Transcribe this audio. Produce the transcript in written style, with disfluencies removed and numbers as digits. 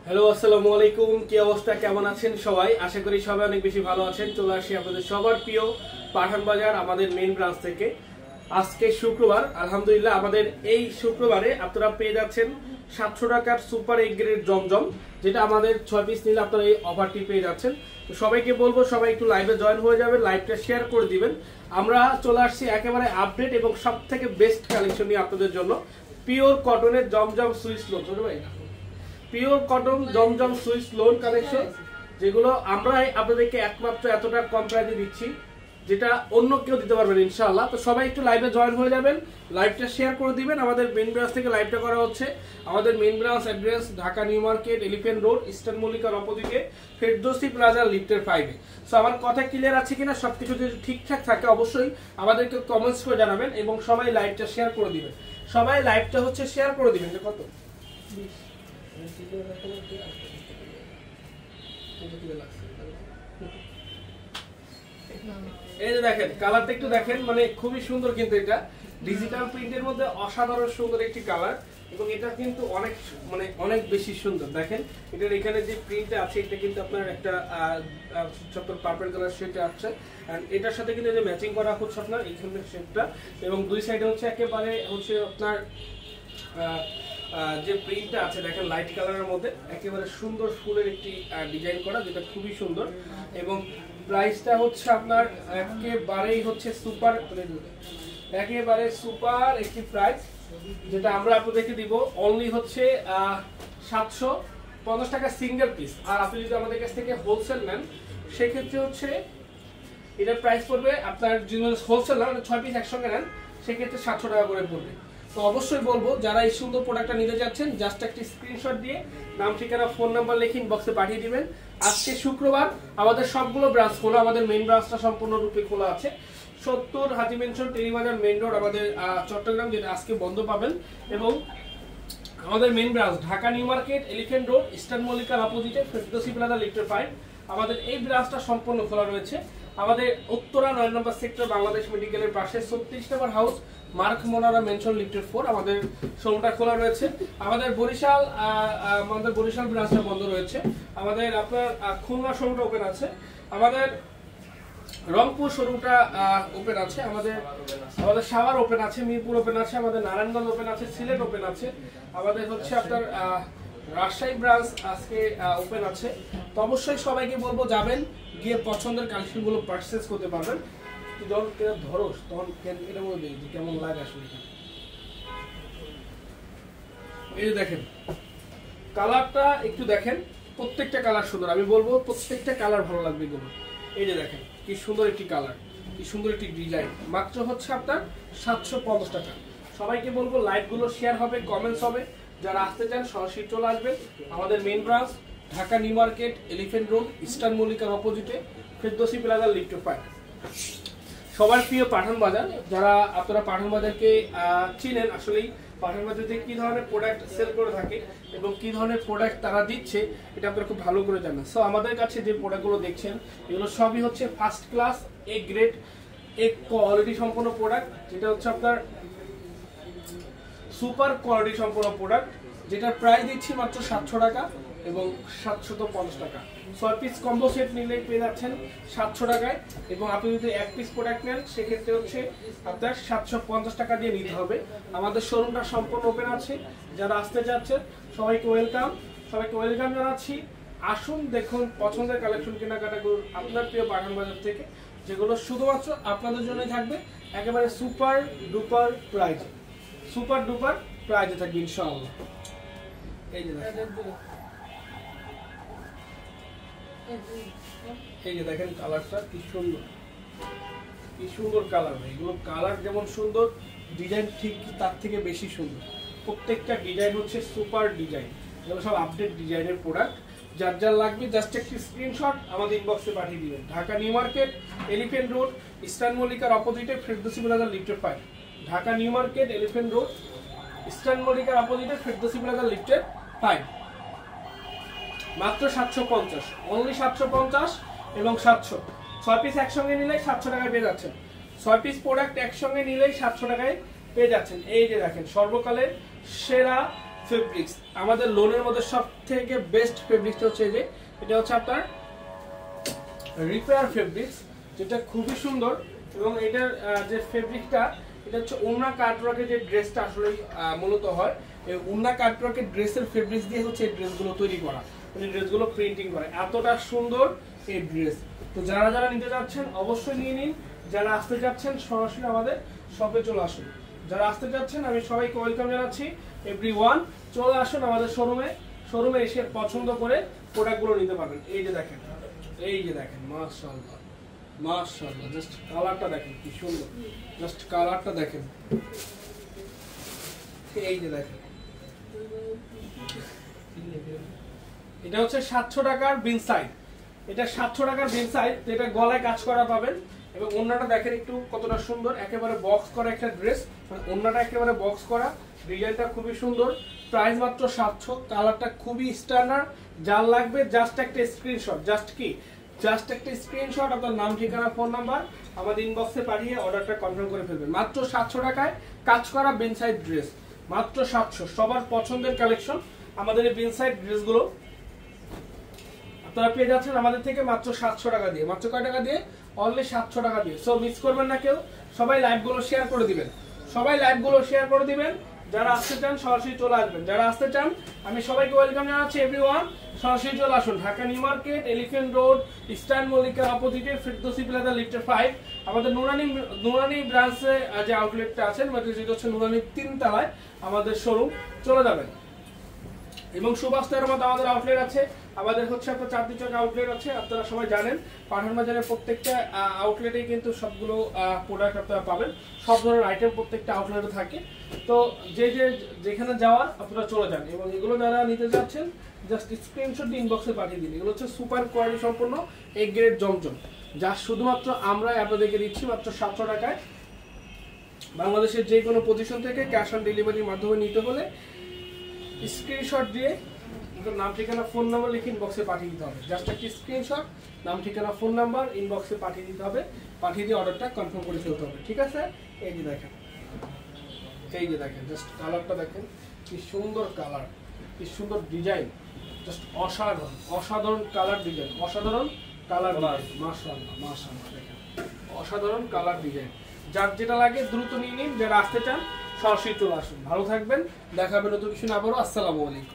Hello, আসসালামু আলাইকুম। কি অবস্থা, কেমন আছেন সবাই? আশা করি সবাই অনেক বেশি ভালো আছেন। চলে আসি আপনাদের সবার প্রিয় পাঠান বাজার আমাদের মেইন ব্রাঞ্চ থেকে। আজকে শুক্রবার, আলহামদুলিল্লাহ আমাদের এই শুক্রবারে আপনারা পেয়ে যাচ্ছেন 700 টাকার সুপার এগ গ্রেড জমজম, যেটা আমাদের 6 পিস নিলে আপনারা এই অফারটি পেয়ে যাচ্ছেন। তো সবাইকে বলবো সবাই একটু লাইভে জয়েন হয়ে যাবেন, লাইভটা শেয়ার করে দিবেন। আমরা চলে আসছি একেবারে আপডেট এবং সব থেকে বেস্ট কালেকশন নিয়ে আপনাদের জন্য। পিওর কটনের জমজম সুইস লোন, ছোট ভাই, পিওর কটন জমজম সুইস লোন কালেকশন, যেগুলো আমরাই আপনাদেরকে একমাত্র এতটা কম প্রাইসে দিচ্ছি, যেটা অন্য কেউ দিতে পারবেন ইনশাআল্লাহ। তো সবাই একটু লাইভে জয়েন হয়ে যাবেন, লাইভটা শেয়ার করে দিবেন। আমাদের মেইন ব্রাঞ্চ থেকে লাইভটা করা হচ্ছে। আমাদের main branch address Dhaka new market, elephant road, eastern মল্লিকার অপোজিটে, ফেরদৌসি প্লাজা লিফটের 5-এ। সো আমার কথা ক্লিয়ার আছে কিনা, সবকিছু যদি ঠিকঠাক থাকে অবশ্যই আমাদেরকে কমেন্টস করে জানাবেন এবং সবাই লাইভটা শেয়ার করে দিবেন। সবাই লাইভটা হচ্ছে শেয়ার করে দিবেন। কত এই যে দেখেন, কালারটা একটু দেখেন, মানে খুবই সুন্দর। কিন্তু এটা ডিজিটাল প্রিন্টের মধ্যে অসাধারণ সুন্দর একটি কালার, এবং এটা কিন্তু অনেক বেশি সুন্দর। দেখেন এটার এখানে যে প্রিন্টটা আছে, এটা কিন্তু আপনার একটা ছোট্ট পার্পল কালার শেড আছে, এন্ড এটার সাথে কিন্তু যে ম্যাচিং করা হচ্ছে আপনার এইখানে শেডটা, এবং দুই সাইডে হচ্ছে একেবারে হচ্ছে আপনার যে প্রিন্টটা আছে দেখেন লাইট কালারের মধ্যে একেবারে সুন্দর ফুলের একটি ডিজাইন করা, যেটা খুবই সুন্দর। এবং প্রাইসটা হচ্ছে আপনার একেবারেই হচ্ছে সুপার একটি প্রাইস, যেটা আমরা আপনাদেরকে দিব অনলি হচ্ছে 750 টাকা সিঙ্গেল পিস। আর আপনি যদি আমাদের কাছ থেকে হোলসেল নেন সেক্ষেত্রে হচ্ছে এটার প্রাইস পড়বে আপনার, যদি হোলসেল না মানে 6 পিস একসঙ্গে নেন সেক্ষেত্রে 700 টাকা করে পড়বে। তো অবশ্যই বলবো যারা এই সুন্দর প্রোডাক্টটা নিতে যাচ্ছেন, জাস্ট একটি স্ক্রিনশট দিয়ে নাম, ঠিকানা, ফোন নাম্বার লিখে ইনবক্সে পাঠিয়ে দিবেন। আজকে শুক্রবার আমাদের সবগুলো ব্রাঞ্চ খোলা, আমাদের মেইন ব্রাঞ্চটা সম্পূর্ণরূপে খোলা আছে 70 Haji mansion Terribazar main road আমাদের চট্টগ্রাম, যেটা আজকে বন্ধ পাবেন। এবং আমাদের main branch Dhaka new market, elephant road, eastern মল্লিকার অপোজিটে, ফেরদৌসি প্লাজা লিফটের 5, আমাদের এই ব্রাঞ্চটা সম্পূর্ণ খোলা রয়েছে। আমাদের উত্তরা 9 নম্বর সেক্টর বাংলাদেশ মেডিকেলের পাশে 36 নম্বর হাউস, মার্ক মোনারা মেনশন লিফটের 4 আমাদের শোরুমটা খোলা রয়েছে। আমাদের বরিশাল ব্রাঞ্চটা বন্ধ রয়েছে। আমাদের আপনার খুলনা শোরুমটা ওপেন আছে। আমাদের রংপুর শোরুমটা ওপেন আছে। আমাদের সাভার ওপেন আছে, মিরপুর ওপেন আছে, আমাদের নারায়ণগঞ্জ ওপেন আছে, সিলেট ওপেন আছে। আমাদের হচ্ছে আপনার রাজশাহী ব্রাঞ্চ আজকে ওপেন আছে। তো অবশ্যই সবাইকে বলবো যাবেন, গিয়ে পছন্দের কালেকশনগুলো পারচেজ করতে পারবেন। যখন ধরোস তখন এটা বলবে যে কেমন লাগে আসলে। এই যে দেখেন কালারটা একটু দেখেন, প্রত্যেকটা কালার সুন্দর। আমি বলবো প্রত্যেকটা কালার ভালো লাগবে এগুলো। এই যে দেখেন কি সুন্দর একটি কালার, কি সুন্দর একটি ডিজাইন। মাত্র হচ্ছে আপনার 750 টাকা। সবাইকে বলবো লাইভগুলো শেয়ার হবে, কমেন্টস হবে। যারা আসতে চান সরাসরি চলে আসবেন। আমাদের main branch Dhaka new market, elephant road, eastern মল্লিকার অপোজিটে, ফেরদৌসি প্লাজা লিফটের 5। সবার প্রিয় পাঠান বাজার, যারা আপনারা পাঠান বাজারকে চিনেন, আসলেই পাঠান বাজার থেকে কি ধরনের প্রোডাক্ট সেল করে থাকে এবং কি ধরনের প্রোডাক্ট তারা দিচ্ছে এটা আপনারা খুব ভালো করে জানেন। সো আমাদের কাছে যে প্রোডাক্টগুলো দেখছেন এগুলো সবই হচ্ছে first class A grade A quality সম্পন্ন প্রোডাক্ট, যেটা হচ্ছে আপনার সুপার কোয়ালিটি সম্পন্ন প্রোডাক্ট, যেটার প্রাইস দিচ্ছি মাত্র 700 টাকা এবং 750 টাকা। 6 পিস কম্বো সেট নিলে পেয়ে যাচ্ছেন 700 টাকায়, এবং আপনি যদি 1 পিস প্রোডাক্ট নেন সেক্ষেত্রে হচ্ছে আপনার 750 টাকা দিয়ে নিতে হবে। আমাদের শোরুমটা সম্পূর্ণ ওপেন আছে। যারা আসতে যাচ্ছেন সবাইকে ওয়েলকাম জানাচ্ছি। আসুন, দেখুন পছন্দের কালেকশন কেনাকাটা করুন আপনার প্রিয় পাঠান বাজার থেকে, যেগুলো শুধুমাত্র আপনাদের জন্যই থাকবে একেবারে সুপার ডুপার প্রাইজে থাকবে ইনশাআল্লাহ। এই যে দেখেন কালারটা কি সুন্দর কালার। এগুলো কালার যেমন সুন্দর, ডিজাইন ঠিক তার থেকে বেশি সুন্দর। প্রত্যেকটা ডিজাইন হচ্ছে সুপার ডিজাইন, এগুলো সব আপডেট ডিজাইনের প্রোডাক্ট। যার লাগবে জাস্ট একটি স্ক্রিনশট আমাদের ইনবক্সে পাঠিয়ে দিবেন। Dhaka new market, elephant road, eastern মল্লিকার অপোজিটে, ফেরদৌসি প্লাজা লিফটের 5। Dhaka new market, elephant road, eastern মল্লিকার অপোজিটে, ফেরদৌসি প্লাজা লিফটের 5। মাত্র 750, অনলি 750 এবং 700। 6 পিস একসঙ্গে নিলে 700 টাকায় পেয়ে যাচ্ছেন। 6 পিস প্রোডাক্ট একসঙ্গে নিলেই 700 টাকায় পেয়ে যাচ্ছেন। এই যে দেখেন সর্বকালের সেরা ফেব্রিক্স, আমাদের লোনের মধ্যে সবথেকে বেস্ট ফেব্রিক্সটা হচ্ছে যে এটা হচ্ছে আপনার রিপেয়ার ফেব্রিক্স, যেটা খুবই সুন্দর। এবং এটার যে ফেব্রিকটা এটা হচ্ছে ওন্না কাটওয়ার্কের যে ড্রেসটা আসলে মূলত হয়, এই ওন্না কাটওয়ার্কের ড্রেসের ফেব্রিক্স দিয়ে হচ্ছে এই ড্রেসগুলো তৈরি করা, এই ড্রেসগুলো প্রিন্টিং করা, এতটা সুন্দর এই ড্রেস। তো যারা যারা নিতে যাচ্ছেন অবশ্যই নিয়ে নিন, যারা আসতে যাচ্ছেন সরাসরি আমাদের শপে চলে আসুন। যারা আসতে যাচ্ছেন আমি সবাইকে ওয়েলকাম জানাচ্ছি, এভরিওয়ান চলে আসুন আমাদের শোরুমে এসে পছন্দ করে প্রোডাক্টগুলো নিতে পারবেন। এই যে দেখেন, এই যে দেখেন, মাশাআল্লাহ মাশাআল্লাহ, জাস্ট কালারটা দেখেন কি সুন্দর, জাস্ট কালারটা দেখেন, এই যে দেখেন। এটা হচ্ছে 700 টাকার বিন সাইড, এটা 700 টাকার বিন সাইড, এটা গলায় কাজ করা পাবেন। এবং ওন্নাটা দেখেন একটু কতটা সুন্দর, একেবারে বক্স করা একটা ড্রেস, মানে ওন্নাটা একেবারে বক্স করা, ডিজাইনটা খুবই সুন্দর। প্রাইস মাত্র 700, কালারটা খুবই স্ট্যান্ডার্ড। যার লাগবে জাস্ট একটা স্ক্রিনশট, জাস্ট একটা স্ক্রিনশট, আপনার নাম, ঠিকানা, ফোন নাম্বার আমাদের ইনবক্সে পাঠিয়ে অর্ডারটা কনফার্ম করে ফেলবেন। মাত্র 700 টাকায় কাজ করা বিন সাইড ড্রেস, মাত্র 700। সবার পছন্দের কালেকশন আমাদের এই বিন সাইড ড্রেসগুলো আপনারা পেয়ে যাচ্ছেন আমাদের থেকে মাত্র 700 টাকা দিয়ে। মাত্র কয় টাকা দিয়ে? অনলি 700 টাকা দিয়ে। সো মিস করবেন না কেউ, সবাই লাইভগুলো শেয়ার করে দিবেন, যারা আসতে চান সরাসরি চলে আসবেন। যারা আসতে চান আমি সবাইকে ওয়েলকাম জানাচ্ছি, এভরিওয়ান সরাসরি চলে আসুন। Dhaka new market, elephant road, eastern মল্লিকার অপোজিটে ফিরদৌসি প্লাজা লিফট 5, আমাদের নুরানি ব্রাঞ্চে যে আউটলেটটা আছে, যেটা হচ্ছে নুরানি 3 তলায় আমাদের শোরুম, চলে যাবেন। এবং সুভাষনগরের মধ্যে আমাদের আউটলেট আছে, আমাদের হচ্ছে আপনার চাঁদনী চক আউটলেট আছে, আপনারা সবাই জানেন। পাঠান বাজারের প্রত্যেকটা আউটলেটেই কিন্তু সবগুলো প্রোডাক্ট আপনারা পাবেন, সব ধরনের আইটেম প্রত্যেকটা আউটলেটে থাকে। তো যেখানে যাওয়ার আপনারা চলে যান। এবং এগুলো যারা নিতে যাচ্ছেন জাস্ট স্ক্রিনশট দিয়ে ইনবক্সে পাঠিয়ে দিন। এগুলো হচ্ছে সুপার কোয়ালিটি সম্পন্ন এ গ্রেড জমজম, যা শুধুমাত্র আমরাই আপনাদেরকে দিচ্ছি মাত্র 700 টাকায়। বাংলাদেশের যে কোনো পজিশন থেকে ক্যাশ অন ডেলিভারির মাধ্যমে নিতে হলে স্ক্রিনশট দিয়ে নাম, ঠিকানা, ফোন নাম্বার লিখে ইনবক্সে পাঠিয়ে দিতে হবে। জাস্ট একটা স্ক্রিনশট, নাম, ঠিকানা, ফোন নাম্বার ইনবক্সে পাঠিয়ে দিতে হবে, পাঠিয়ে দিয়ে অর্ডারটা কনফার্ম করে ফেলতে হবে। ঠিক আছে? এই যে দেখেন, জাস্ট কালারটা দেখেন কি সুন্দর কালার, কি সুন্দর ডিজাইন, জাস্ট অসাধারণ কালার ডিজাইন, অসাধারণ কালার ডিজাইন, মাশাআল্লাহ দেখেন, অসাধারণ কালার ডিজাইন। যার যেটা লাগে দ্রুত নিয়ে নিন, যারা আসতে চান সরাসরি চলে আসুন। ভালো থাকবেন, দেখা হবে নতুন কিছু আবারও। আসসালামু আলাইকুম।